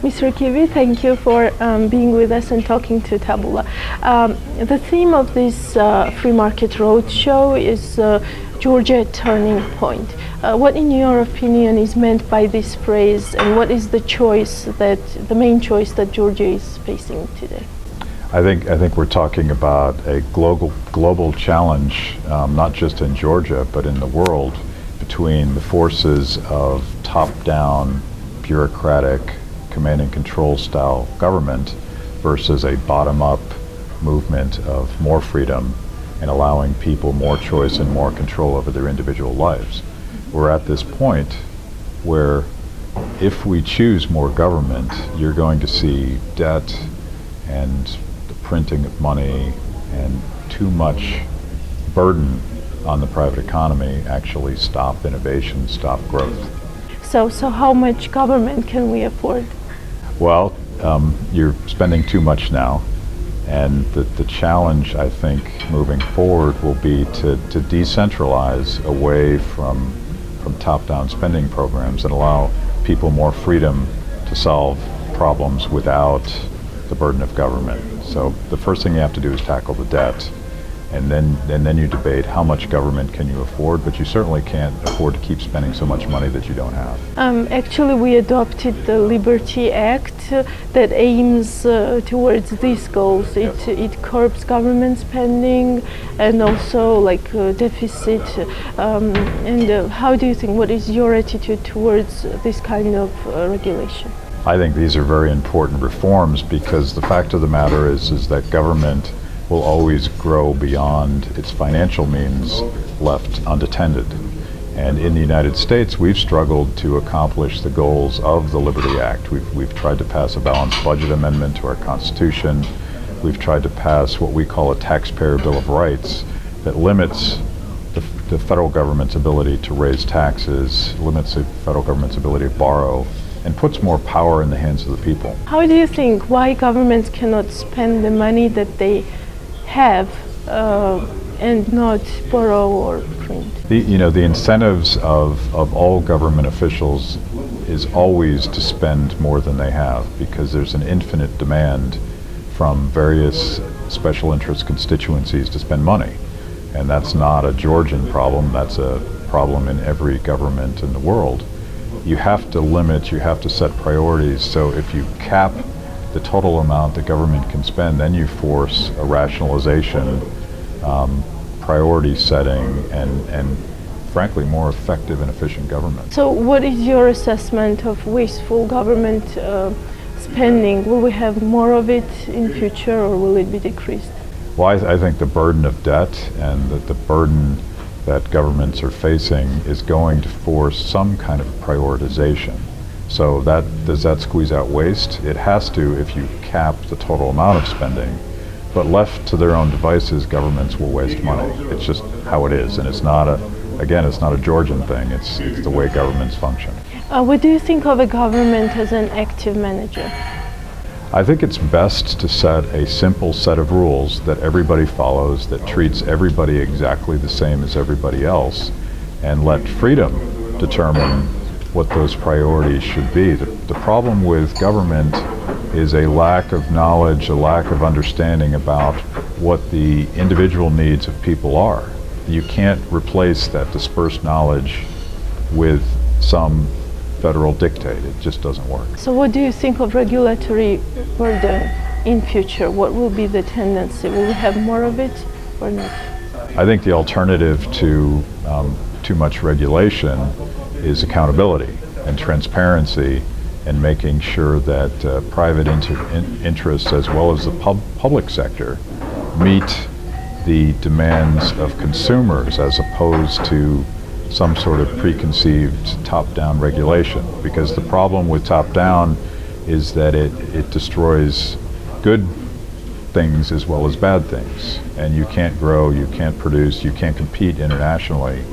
Mr. Kibbe, thank you for being with us and talking to Tabula. The theme of this Free Market Roadshow is Georgia turning point. What, in your opinion, is meant by this phrase, and what is the main choice that Georgia is facing today? I think we're talking about a global challenge, not just in Georgia, but in the world, between the forces of top-down, bureaucratic, command and control style government versus a bottom-up movement of more freedom and allowing people more choice and more control over their individual lives. We're at this point where if we choose more government, you're going to see debt and the printing of money and too much burden on the private economy actually stop innovation, stop growth. So how much government can we afford? Well, you're spending too much now, and the challenge, I think, moving forward will be to decentralize away from top-down spending programs and allow people more freedom to solve problems without the burden of government. So the first thing you have to do is tackle the debt, and then you debate how much government can you afford, but you certainly can't afford to keep spending so much money that you don't have. Actually, we adopted the Liberty Act that aims towards these goals. It curbs government spending and also deficit. And how do you think, what is your attitude towards this kind of regulation? I think these are very important reforms because the fact of the matter is that government will always grow beyond its financial means left unattended. And in the United States, we've struggled to accomplish the goals of the Liberty Act. We've tried to pass a balanced budget amendment to our Constitution. We've tried to pass what we call a taxpayer bill of rights that limits the federal government's ability to raise taxes, limits the federal government's ability to borrow, and puts more power in the hands of the people. How do you think why governments cannot spend the money that they have and not borrow or print? The incentives of all government officials is always to spend more than they have because there's an infinite demand from various special interest constituencies to spend money. And that's not a Georgian problem, that's a problem in every government in the world. You have to limit, you have to set priorities, so if you cap the total amount the government can spend, then you force a rationalization, priority setting, and frankly more effective and efficient government. So what is your assessment of wasteful government spending? Will we have more of it in future or will it be decreased? Well, I think the burden of debt and the burden that governments are facing is going to force some kind of prioritization. So does that squeeze out waste? It has to if you cap the total amount of spending, but left to their own devices, governments will waste money. It's just how it is, and it's not a Georgian thing, it's the way governments function. What do you think of a government as an active manager? I think it's best to set a simple set of rules that everybody follows, that treats everybody exactly the same as everybody else, and let freedom determine what those priorities should be. The problem with government is a lack of knowledge, a lack of understanding about what the individual needs of people are. You can't replace that dispersed knowledge with some federal dictate. It just doesn't work. So what do you think of regulatory burden in future? What will be the tendency? Will we have more of it or not? I think the alternative to too much regulation is accountability and transparency and making sure that private interests as well as the public sector meet the demands of consumers as opposed to some sort of preconceived top-down regulation. Because the problem with top-down is that it destroys good things as well as bad things. And you can't grow, you can't produce, you can't compete internationally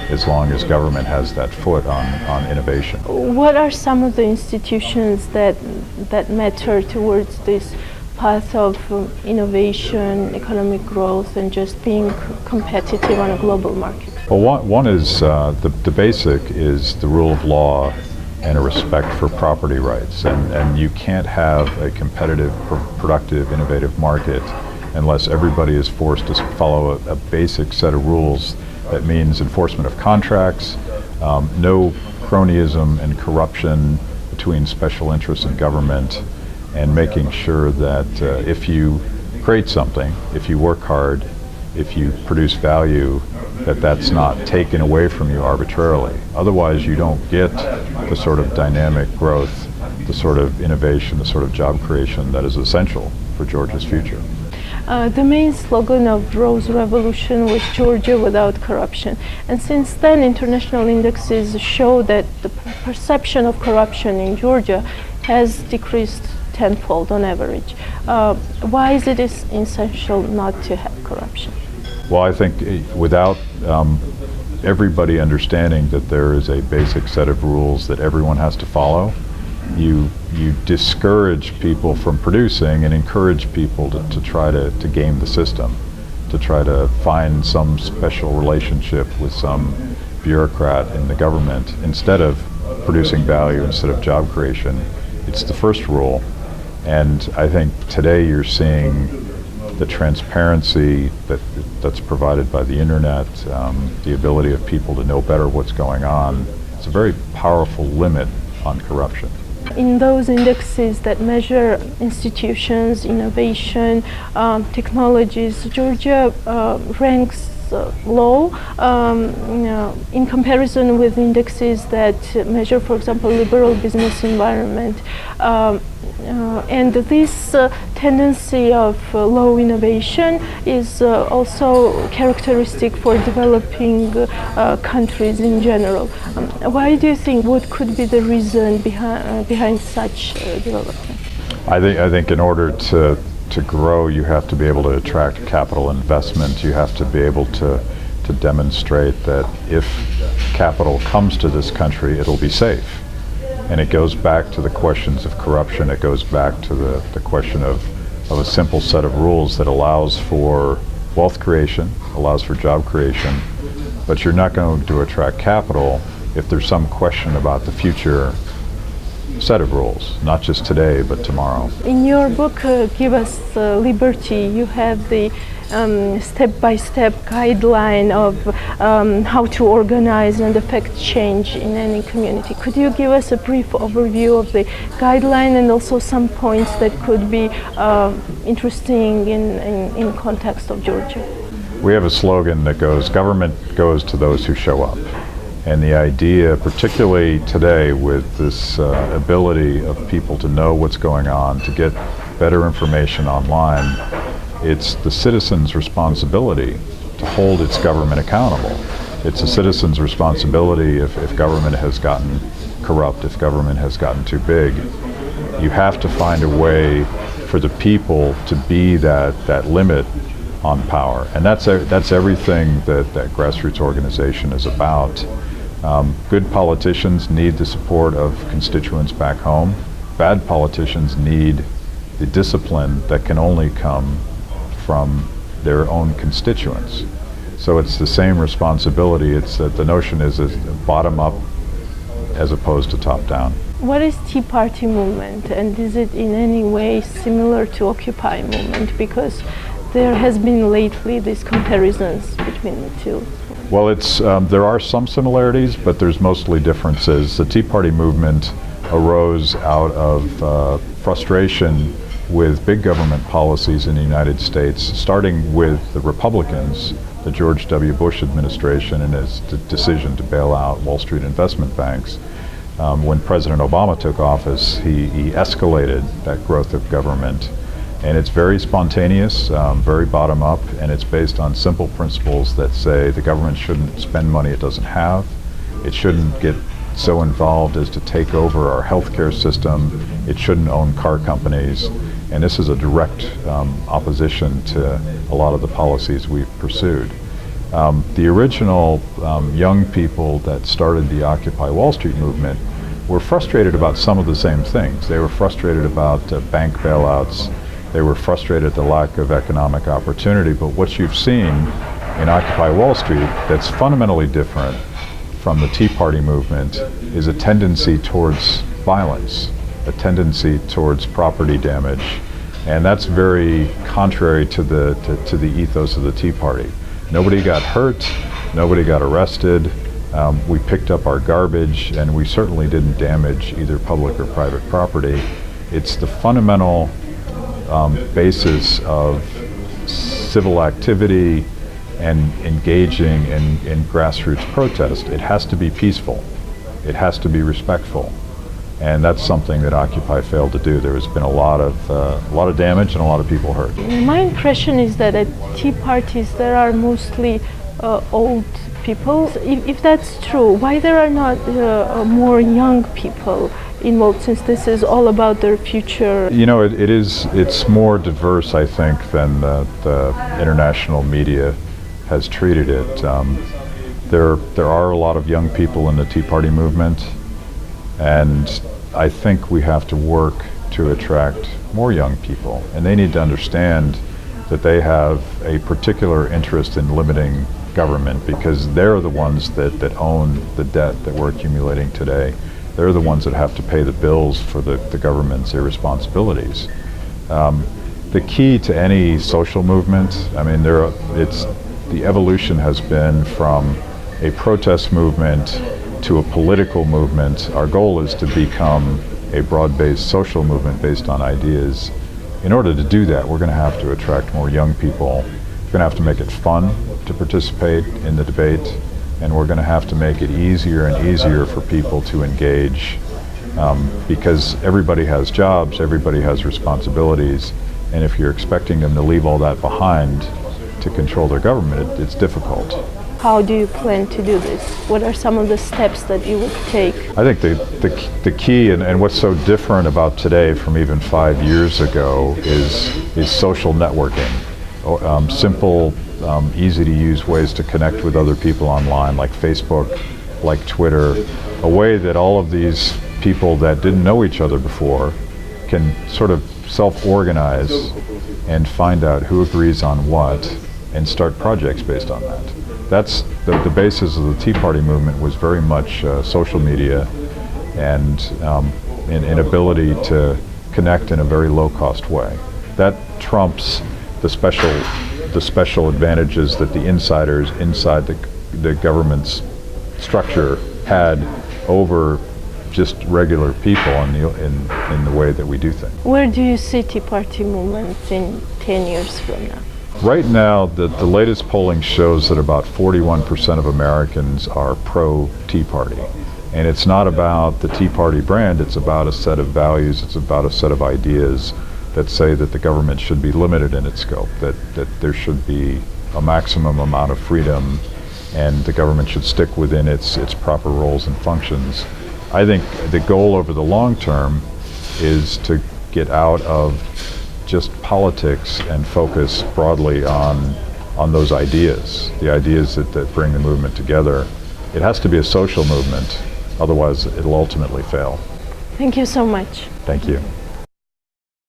as long as government has that foot on innovation. What are some of the institutions that matter towards this path of innovation, economic growth, and just being competitive on a global market? Well, one is the basic is the rule of law and a respect for property rights. And you can't have a competitive, productive, innovative market unless everybody is forced to follow a basic set of rules. That means enforcement of contracts, no cronyism and corruption between special interests in government, and making sure that if you create something, if you work hard, if you produce value, that's not taken away from you arbitrarily. Otherwise, you don't get the sort of dynamic growth, the sort of innovation, the sort of job creation that is essential for Georgia's future. The main slogan of Rose Revolution was Georgia without corruption. And since then, international indexes show that the perception of corruption in Georgia has decreased tenfold on average. Why is it essential not to have corruption? Well, I think without everybody understanding that there is a basic set of rules that everyone has to follow, you discourage people from producing and encourage people to try to game the system, to try to find some special relationship with some bureaucrat in the government instead of producing value, instead of job creation. It's the first rule. And I think today you're seeing the transparency that's provided by the internet, the ability of people to know better what's going on. It's a very powerful limit on corruption. In those indexes that measure institutions, innovation, technologies, Georgia ranks low in comparison with indexes that measure, for example, liberal business environment. And this tendency of low innovation is also characteristic for developing countries in general. Why do you think, what could be the reason behind such development? I think in order to grow, you have to be able to attract capital investment. You have to be able to demonstrate that if capital comes to this country, it'll be safe. And it goes back to the questions of corruption. It goes back to the question of a simple set of rules that allows for wealth creation, allows for job creation, but you're not going to attract capital if there's some question about the future set of rules, not just today, but tomorrow. In your book, Give Us Liberty, you have the step-by-step guideline of how to organize and affect change in any community. Could you give us a brief overview of the guideline and also some points that could be interesting in context of Georgia? We have a slogan that goes, government goes to those who show up. And the idea, particularly today with this ability of people to know what's going on, to get better information online, it's the citizen's responsibility to hold its government accountable. It's a citizen's responsibility if government has gotten corrupt, if government has gotten too big. You have to find a way for the people to be that limit on power. And that's everything that grassroots organization is about. Good politicians need the support of constituents back home. Bad politicians need the discipline that can only come from their own constituents. So it's the same responsibility. It's that the notion is bottom up as opposed to top down. What is Tea Party movement, and is it in any way similar to Occupy movement? Because there has been lately these comparisons between the two. Well, there are some similarities, but there's mostly differences. The Tea Party movement arose out of frustration with big government policies in the United States, starting with the Republicans, the George W. Bush administration and his decision to bail out Wall Street investment banks. When President Obama took office, he escalated that growth of government. And it's very spontaneous, very bottom up, and it's based on simple principles that say the government shouldn't spend money it doesn't have. It shouldn't get so involved as to take over our healthcare system. It shouldn't own car companies. And this is a direct opposition to a lot of the policies we've pursued. The original young people that started the Occupy Wall Street movement were frustrated about some of the same things. They were frustrated about bank bailouts. They were frustrated at the lack of economic opportunity. But what you've seen in Occupy Wall Street that's fundamentally different from the Tea Party movement is a tendency towards violence, a tendency towards property damage, and that's very contrary to the ethos of the Tea Party. Nobody got hurt, nobody got arrested, we picked up our garbage, and we certainly didn't damage either public or private property. It's the fundamental basis of civil activity and engaging in grassroots protest. It has to be peaceful. It has to be respectful. And that's something that Occupy failed to do. There has been a lot of damage and a lot of people hurt. My impression is that at tea parties there are mostly old people. If that's true, why there are not more young people involved, since this is all about their future? You know, it's more diverse, I think, than the international media has treated it. There are a lot of young people in the Tea Party movement, and I think we have to work to attract more young people, and they need to understand that they have a particular interest in limiting government, because they're the ones that own the debt that we're accumulating today. They're the ones that have to pay the bills for the government's irresponsibilities. The key to any social movement, I mean, the evolution has been from a protest movement to a political movement. Our goal is to become a broad-based social movement based on ideas. In order to do that, we're going to have to attract more young people. We're going to have to make it fun to participate in the debate, and we're going to have to make it easier and easier for people to engage, because everybody has jobs, everybody has responsibilities, and if you're expecting them to leave all that behind to control their government, it's difficult. How do you plan to do this? What are some of the steps that you would take? I think the key, and what's so different about today from even 5 years ago, is social networking. Simple, easy to use ways to connect with other people online, like Facebook, like Twitter, a way that all of these people that didn't know each other before can sort of self-organize and find out who agrees on what and start projects based on that. That's the basis of the Tea Party movement, was very much social media and an ability to connect in a very low-cost way. That trumps the special advantages that the insiders inside the government's structure had over just regular people in the way that we do things. Where do you see Tea Party movement in 10 years from now? Right now, the latest polling shows that about 41% of Americans are pro-Tea Party. And it's not about the Tea Party brand, it's about a set of values, it's about a set of ideas that say that the government should be limited in its scope, that there should be a maximum amount of freedom, and the government should stick within its proper roles and functions. I think the goal over the long term is to get out of just politics and focus broadly on those ideas, the ideas that bring the movement together. It has to be a social movement, otherwise it'll ultimately fail. Thank you so much. Thank you.